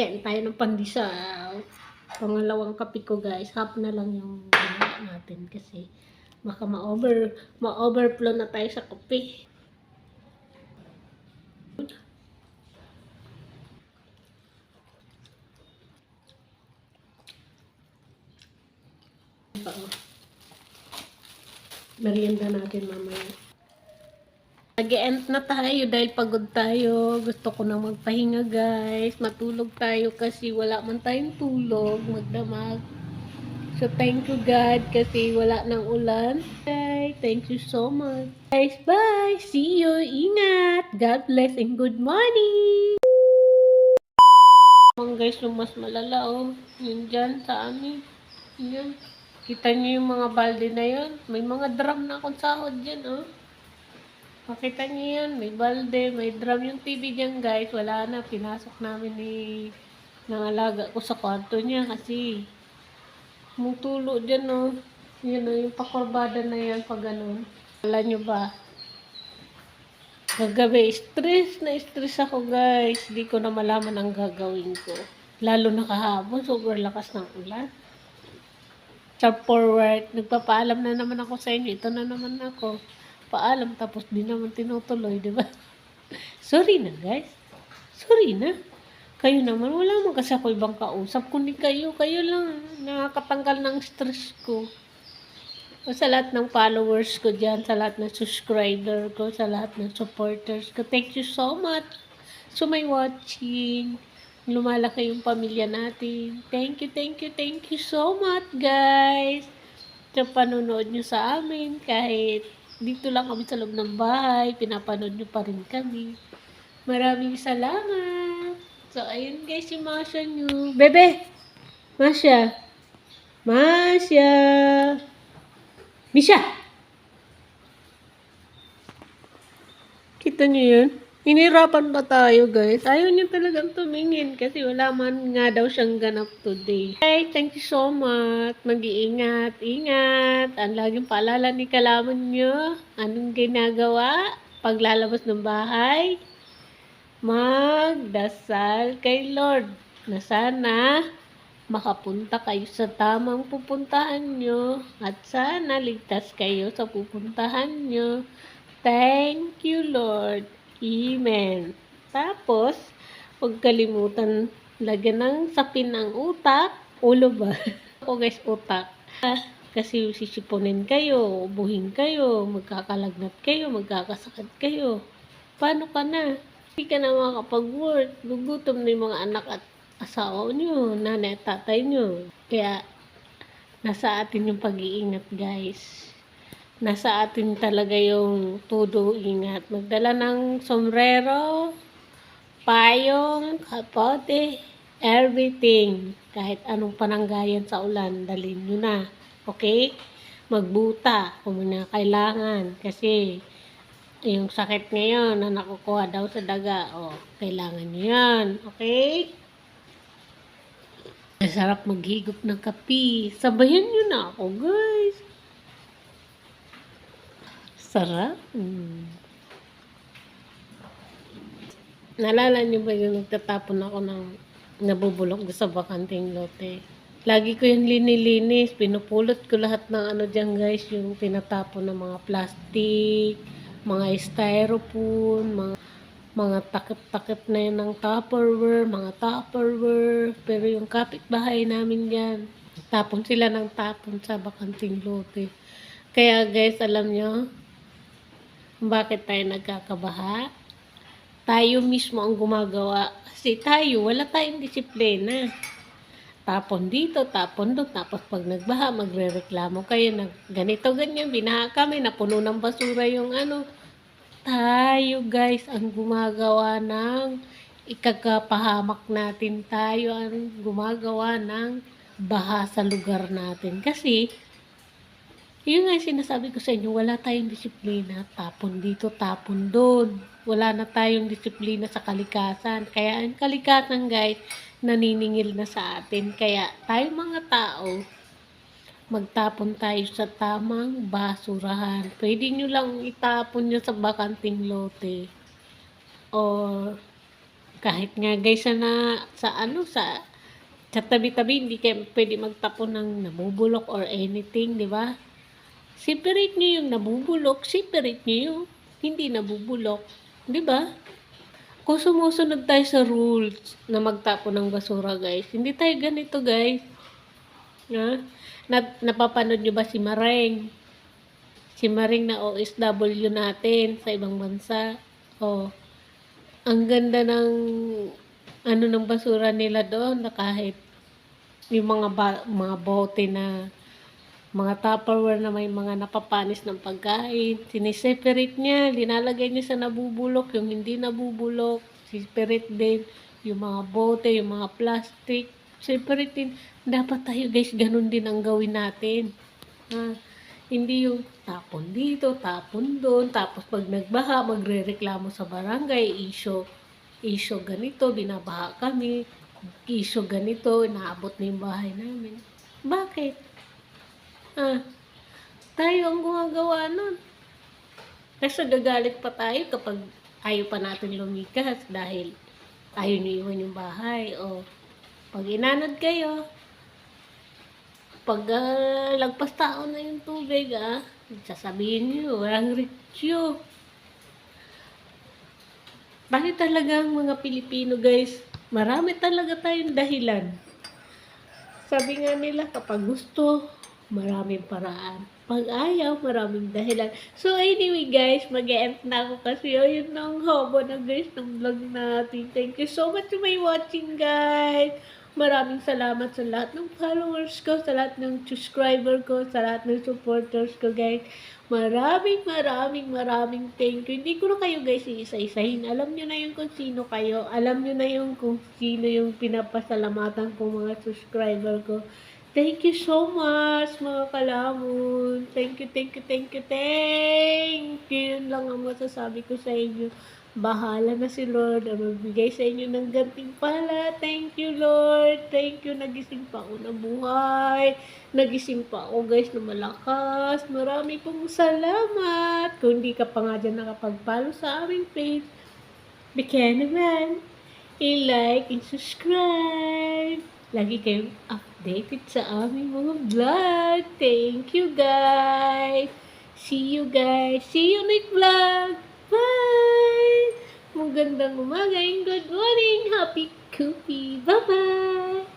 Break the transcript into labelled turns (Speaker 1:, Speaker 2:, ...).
Speaker 1: Kain tayo ng pandesal. Pangalawang kape ko guys. Half na lang yung ginawa natin kasi baka ma-overflow na tayo sa kape. Merienda natin mamaya. Nag-e-end na tayo dahil pagod tayo. Gusto ko na magpahinga guys. Matulog tayo kasi wala man tayong tulog. Magdamag. So thank you God kasi wala nang ulan. Bye. Thank you so much. Guys, bye. See you. Ingat. God bless and good morning. Guys, yung mas malala oh. Yun dyan sa amin. Yun. Kita niyo yung mga balde na yun. May mga drum na akong sahod dyan oh. Makita niyo yan, may balde, may drum yung TV dyan guys. Wala na, pinasok namin ni nangalaga ko sa kwarto niya kasi mutulo dyan no. Yun no, yung pakurbada na yan pag ganun. Alam nyo ba? Kagabi, stress ako guys. Di ko na malaman ang gagawin ko. Lalo na kahapon, sobrang lakas ng ulan. Sa forward, nagpapaalam na naman ako sa inyo. Ito na naman ako. Paalam tapos di naman tinutuloy, di ba? Sorry na, guys. Sorry na. Kayo naman, wala man kasi ako ibang kausap. Kundi kayo lang. Nakakatanggal ng stress ko. O sa lahat ng followers ko dyan, sa lahat ng subscriber ko, sa lahat ng supporters ko. Thank you so much. So may watching. Lumalaki yung pamilya natin. Thank you so much, guys. Sa panonood nyo sa amin, kahit dito lang kami sa loob ng bahay, pinapanood nyo pa rin kami. Maraming salamat. So, ayun guys, yung Masya nyo. Bebe! Masya! Masya! Misha! Kita nyo yun? Hinirapan pa tayo guys. Ayaw niya talagang tumingin kasi wala man nga daw siyang ganap today. Hey, thank you so much. Mag-iingat, ingat. Ang laging paalala ni Kalaman nyo. Anong ginagawa? Paglalabas ng bahay, magdasal kay Lord na sana makapunta kayo sa tamang pupuntahan nyo at sana ligtas kayo sa pupuntahan nyo. Thank you, Lord. Amen. Tapos, huwag kalimutan lagyan ng sapin ng utak. Ulo ba? Ako guys, utak. Kasi sisipunin kayo, ubuhin kayo, magkakalagnat kayo, magkakasakit kayo. Paano ka na? Hindi ka na makakapag-work. Gugutom na yung mga anak at asawa nyo, nanay at tatay nyo. Kaya, nasa atin yung pag-iingat guys. Nasa atin talaga yung todo ingat. Magdala ng sombrero, payong, kapote, everything. Kahit anong pananggayan sa ulan, dalhin nyo na. Okay? Magbuta kung na kailangan. Kasi yung sakit ngayon na nakukuha daw sa daga, kailangan nyo yan. Okay? Masarap maghigop ng kape. Sabayan nyo na ako, guys. Sarap. Naalala niyo ba yung nagtatapon ako ng nabubulok sa bakanting lote? Lagi ko yung linilinis. Pinupulot ko lahat ng ano dyan guys. Yung tinatapon ng mga plastic, mga styrofoam, mga takip-takip na yun ng Tupperware. Pero yung kapitbahay namin dyan, tapon sila ng tapon sa bakanting lote. Kaya guys, alam nyo, bakit tayo nagkakabaha? Tayo mismo ang gumagawa. Kasi tayo, wala tayong disiplina. Tapon dito, tapon doon. Tapos pag nagbaha, magre-reklamo kayo na ganito, ganyan. Binaha kami, napuno ng basura yung ano. Tayo guys, ang gumagawa ng ikakapahamak natin. Tayo ang gumagawa ng baha sa lugar natin. Kasi, yun nga sinasabi ko sa inyo, wala tayong disiplina. Tapon dito, tapon doon. Wala na tayong disiplina sa kalikasan. Kaya ang kalikasan guys, naniningil na sa atin. Kaya tayo mga tao, magtapon tayo sa tamang basurahan. Pwede nyo lang itapon nyo sa bakanting lote. Or Kahit nga guys sa tabi-tabi hindi kayo pwede magtapon ng nabubulok or anything, di ba? Separate nyo yung nabubulok, separate nyo yung hindi nabubulok, di ba? Kung sumusunod tayo sa rules na magtapon ng basura guys, hindi tayo ganito guys. Ha? Napapanood nyo ba si Maring? Si Maring na OSW natin sa ibang bansa. Oh, ang ganda ng ng basura nila doon na kahit yung mga bote na mga Tupperware na may mga napapanis ng pagkain, siniseparate niya, linalagay niya sa nabubulok, yung hindi nabubulok, separate din yung mga bote, yung mga plastic, separate din. Dapat tayo guys, ganun din ang gawin natin. Hindi yung tapon dito, tapon doon, tapos pag nagbaha, magrereklamo sa barangay, issue ganito, binabaha kami, issue ganito, naabot na yung bahay namin. Bakit? Tayo ang gumagawa nun. Kasi gagalit pa tayo kapag ayaw pa natin lumikas dahil ayaw nyo iwan yung bahay. O, pag inanod kayo, pag lagpas taon na yung tubig, sasabihin nyo, walang retsyo. Bakit talaga ang mga Pilipino guys, marami talaga tayong dahilan. Sabi nga nila, kapag gusto, maraming paraan. Pag ayaw, maraming dahilan. So anyway guys, mag-e-end na ako kasi yun ang haba na guys ng vlog natin. Thank you so much for my watching guys. Maraming salamat sa lahat ng followers ko, sa lahat ng subscriber ko, sa lahat ng supporters ko guys. Maraming thank you. Hindi ko na kayo guys iisa-isahin. Alam nyo na yung kung sino kayo. Alam nyo na yung kung sino yung pinapasalamatan kong mga subscriber ko. Thank you so much mga kalamon. Thank you. Yun lang ang masasabi ko sa inyo. Bahala na si Lord ang magbigay sa inyo ng gantimpala. Thank you, Lord. Thank you. Nagising pa ako na buhay. Nagising pa ako, guys, na malakas. Marami pong salamat. Kung hindi ka pa nga dyan nakapag-follow sa aming page, bigyan naman i-like and subscribe. Lagi kayong updated sa aming mga vlog. Thank you, guys. See you, guys. See you next vlog. Bye! Magandang umaga and good morning. Happy Cookie. Bye-bye!